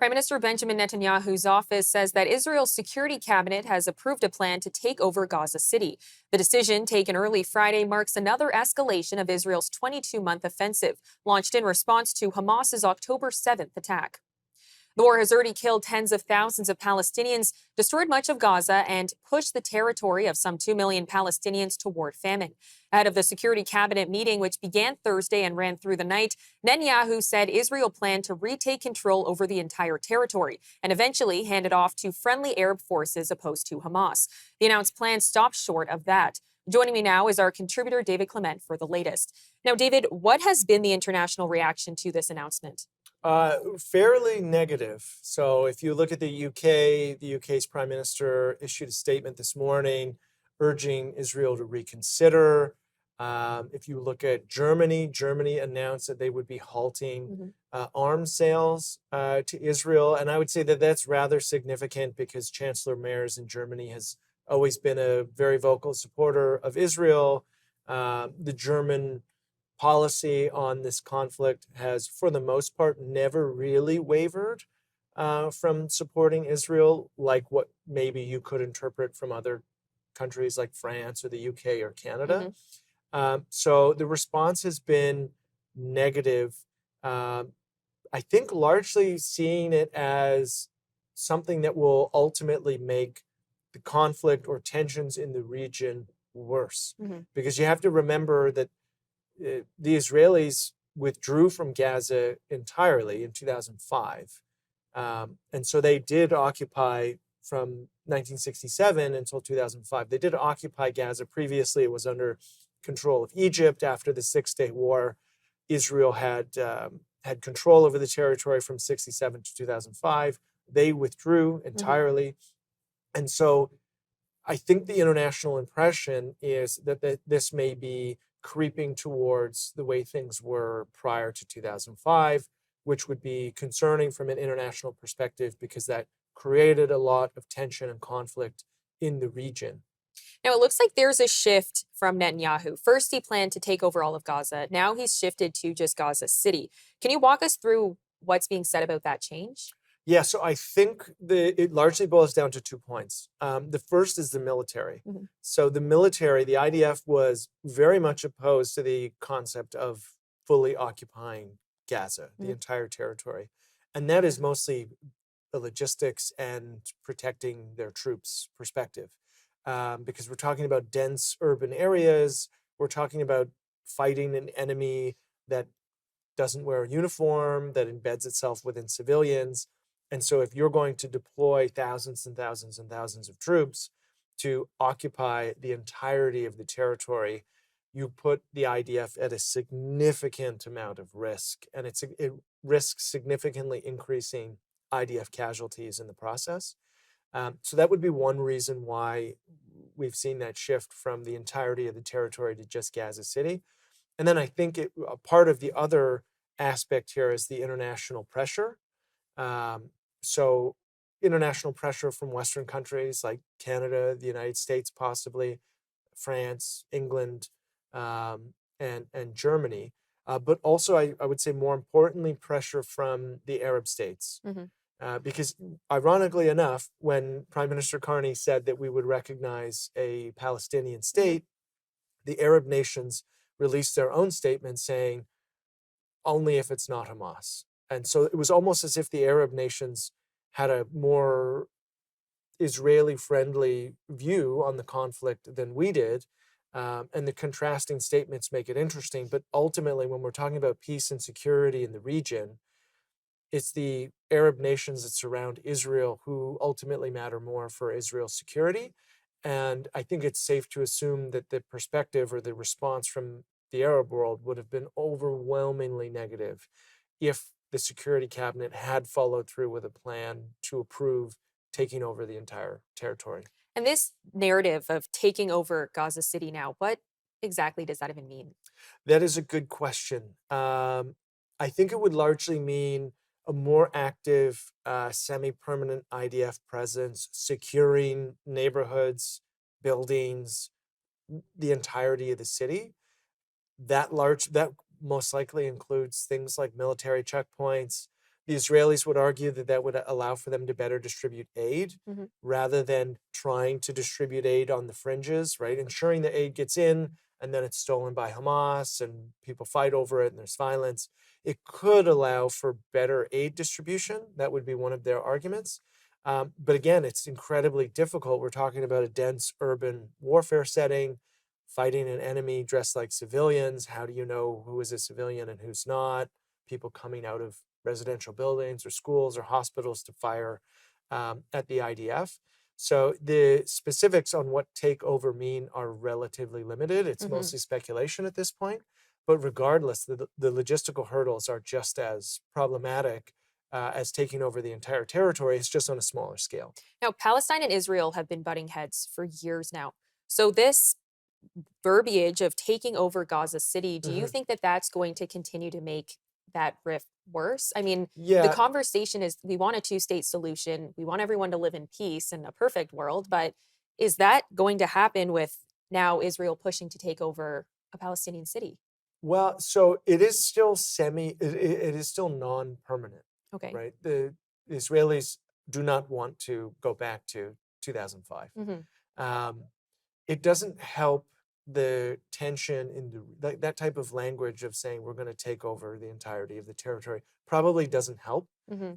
Prime Minister Benjamin Netanyahu's office says that Israel's security cabinet has approved a plan to take over Gaza City. The decision, taken early Friday, marks another escalation of Israel's 22-month offensive, launched in response to Hamas's October 7th attack. The war has already killed tens of thousands of Palestinians, destroyed much of Gaza, and pushed the territory of some 2 million Palestinians toward famine. Ahead of the Security Cabinet meeting, which began Thursday and ran through the night, Netanyahu said Israel planned to retake control over the entire territory and eventually hand it off to friendly Arab forces opposed to Hamas. The announced plan stopped short of that. Joining me now is our contributor, David Clement, for the latest. Now, David, what has been the international reaction to this announcement? Fairly negative. So if you look at the UK's Prime Minister issued a statement this morning urging Israel to reconsider. If you look at Germany announced that they would be halting arms sales to Israel. And I would say that that's rather significant because Chancellor Merz in Germany has always been a very vocal supporter of Israel. The German policy on this conflict has, for the most part, never really wavered from supporting Israel, like what maybe you could interpret from other countries like France or the UK or Canada. So the response has been negative. I think largely seeing it as something that will ultimately make the conflict or tensions in the region worse. Because you have to remember that the Israelis withdrew from Gaza entirely in 2005. And so they did occupy from 1967 until 2005. They did occupy Gaza. Previously, it was under control of Egypt. After the Six-Day War, Israel had control over the territory from 67 to 2005. They withdrew entirely. And so I think the international impression is that this may be creeping towards the way things were prior to 2005, which would be concerning from an international perspective because that created a lot of tension and conflict in the region. Now, it looks like there's a shift from Netanyahu. First, he planned to take over all of Gaza. Now he's shifted to just Gaza City. Can you walk us through what's being said about that change? Yeah, so I think it largely boils down to 2 points. The first is the military. So the military, the IDF, was very much opposed to the concept of fully occupying Gaza, the entire territory. And that is mostly the logistics and protecting their troops perspective. Because we're talking about dense urban areas, we're talking about fighting an enemy that doesn't wear a uniform, that embeds itself within civilians. And so if you're going to deploy thousands and thousands and thousands of troops to occupy the entirety of the territory, you put the IDF at a significant amount of risk. And it risks significantly increasing IDF casualties in the process. So that would be one reason why we've seen that shift from the entirety of the territory to just Gaza City. And then I think a part of the other aspect here is the international pressure. So international pressure from Western countries like Canada, the United States, possibly France, England, and Germany. But also, I would say more importantly, pressure from the Arab states. Because ironically enough, when Prime Minister Carney said that we would recognize a Palestinian state, the Arab nations released their own statement saying, only if it's not Hamas. And so it was almost as if the Arab nations had a more Israeli-friendly view on the conflict than we did. And the contrasting statements make it interesting. But ultimately, when we're talking about peace and security in the region, it's the Arab nations that surround Israel who ultimately matter more for Israel's security. And I think it's safe to assume that the perspective or the response from the Arab world would have been overwhelmingly negative if the Security Cabinet had followed through with a plan to approve taking over the entire territory. And this narrative of taking over Gaza City now, what exactly does that even mean? That is a good question. I think it would largely mean a more active, semi-permanent IDF presence, securing neighborhoods, buildings, the entirety of the city. That most likely includes things like military checkpoints. The Israelis would argue that that would allow for them to better distribute aid Mhm. rather than trying to distribute aid on the fringes, right? Ensuring the aid gets in and then it's stolen by Hamas and people fight over it and there's violence. It could allow for better aid distribution. That would be one of their arguments. But again, it's incredibly difficult. We're talking about a dense urban warfare setting, fighting an enemy dressed like civilians. How do you know who is a civilian and who's not? People coming out of residential buildings or schools or hospitals to fire at the IDF. So the specifics on what takeover mean are relatively limited. It's Mhm. mostly speculation at this point. But regardless, the logistical hurdles are just as problematic as taking over the entire territory. It's just on a smaller scale. Now, Palestine and Israel have been butting heads for years now. So, this verbiage of taking over Gaza City, do you Mhm. think that that's going to continue to make that rift worse? I mean, the Yeah, conversation is we want a two-state solution. We want everyone to live in peace in a perfect world, but is that going to happen with now Israel pushing to take over a Palestinian city? well, so it is still it is still non-permanent, Okay. right? The Israelis do not want to go back to 2005. Hmm. Um, it doesn't help the tension in that type of language of saying we're going to take over the entirety of the territory probably doesn't help Hmm.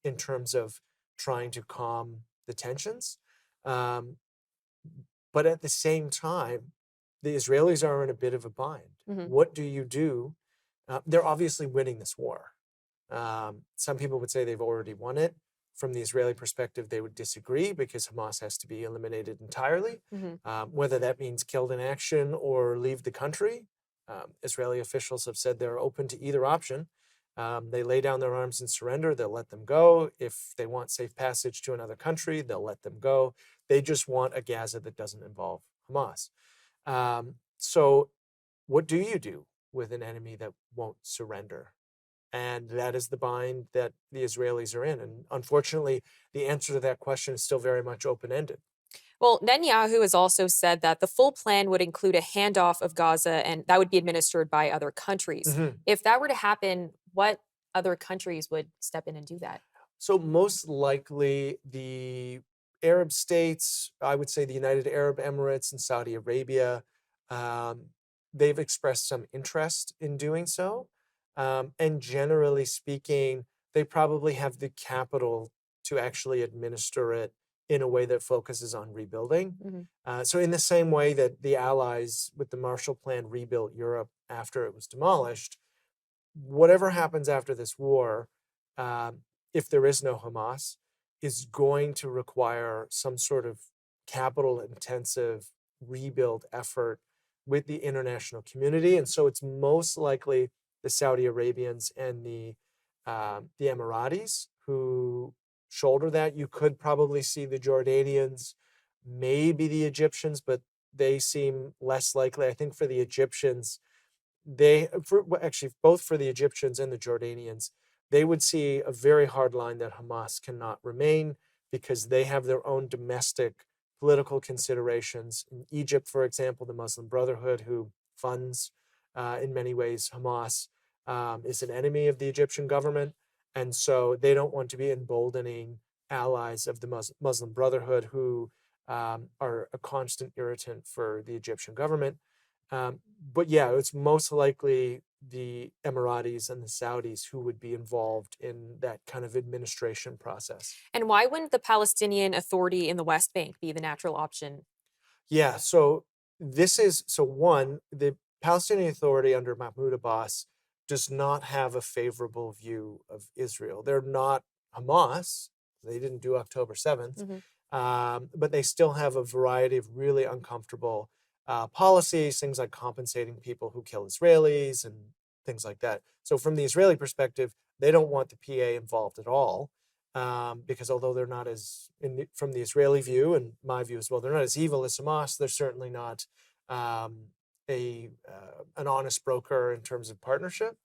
in terms of trying to calm the tensions. Um, but at the same time, the Israelis are in a bit of a bind. Hmm. What do you do? They're obviously winning this war. Some people would say they've already won it. From the Israeli perspective, they would disagree because Hamas has to be eliminated entirely, Hmm. whether that means killed in action or leave the country. Israeli officials have said they're open to either option. They lay down their arms and surrender, they'll let them go. If they want safe passage to another country, they'll let them go. They just want a Gaza that doesn't involve Hamas. So, what do you do with an enemy that won't surrender? And that is the bind that the Israelis are in. And unfortunately, the answer to that question is still very much open ended. Well, Netanyahu has also said that the full plan would include a handoff of Gaza and that would be administered by other countries. Mhm. If that were to happen, what other countries would step in and do that? So, most likely, the Arab states, I would say the United Arab Emirates and Saudi Arabia, um, they've expressed some interest in doing so. And generally speaking, they probably have the capital to actually administer it in a way that focuses on rebuilding. Mhm. So, in the same way that the Allies with the Marshall Plan rebuilt Europe after it was demolished, whatever happens after this war, um, if there is no Hamas, is going to require some sort of capital intensive rebuild effort with the international community. And so it's most likely the Saudi Arabians and the Emiratis who shoulder that. You could probably see the Jordanians, maybe the Egyptians, but they seem less likely. I think for the Egyptians, actually both for the Egyptians and the Jordanians, they would see a very hard line that Hamas cannot remain because they have their own domestic political considerations. In Egypt, for example, the Muslim Brotherhood, who funds in many ways Hamas, is an enemy of the Egyptian government. And so they don't want to be emboldening allies of the Muslim Brotherhood who are a constant irritant for the Egyptian government. But yeah, it's most likely the Emiratis and the Saudis who would be involved in that kind of administration process. And why wouldn't the Palestinian Authority in the West Bank be the natural option? Yeah, so one, the Palestinian Authority under Mahmoud Abbas does not have a favorable view of Israel. They're not Hamas. They didn't do October 7th, Mhm. but they still have a variety of really uncomfortable policies, things like compensating people who kill Israelis and things like that. So, from the Israeli perspective, they don't want the PA involved at all because although they're not from the Israeli view and my view as well, they're not as evil as Hamas. They're certainly not um, an honest broker in terms of partnership.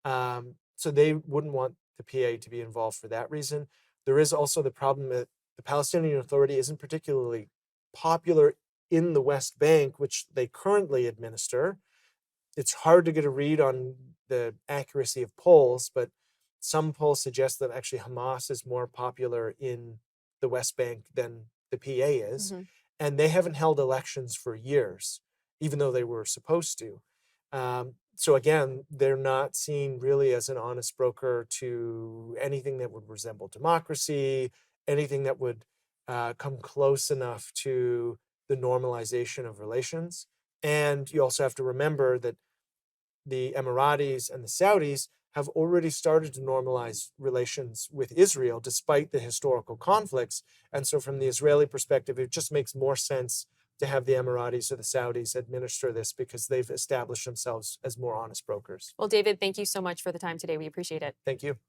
So they wouldn't want the PA to be involved for that reason. There is also the problem that the Palestinian Authority isn't particularly popular in the West Bank, which they currently administer. It's hard to get a read on the accuracy of polls, but some polls suggest that actually Hamas is more popular in the West Bank than the PA is. Mhm. And they haven't held elections for years, even though they were supposed to. So again, they're not seen really as an honest broker to anything that would resemble democracy, anything that would come close enough to the normalization of relations. And you also have to remember that the Emiratis and the Saudis have already started to normalize relations with Israel despite the historical conflicts. And so, from the Israeli perspective, it just makes more sense to have the Emiratis or the Saudis administer this because they've established themselves as more honest brokers. Well, David, thank you so much for the time today. We appreciate it. Thank you.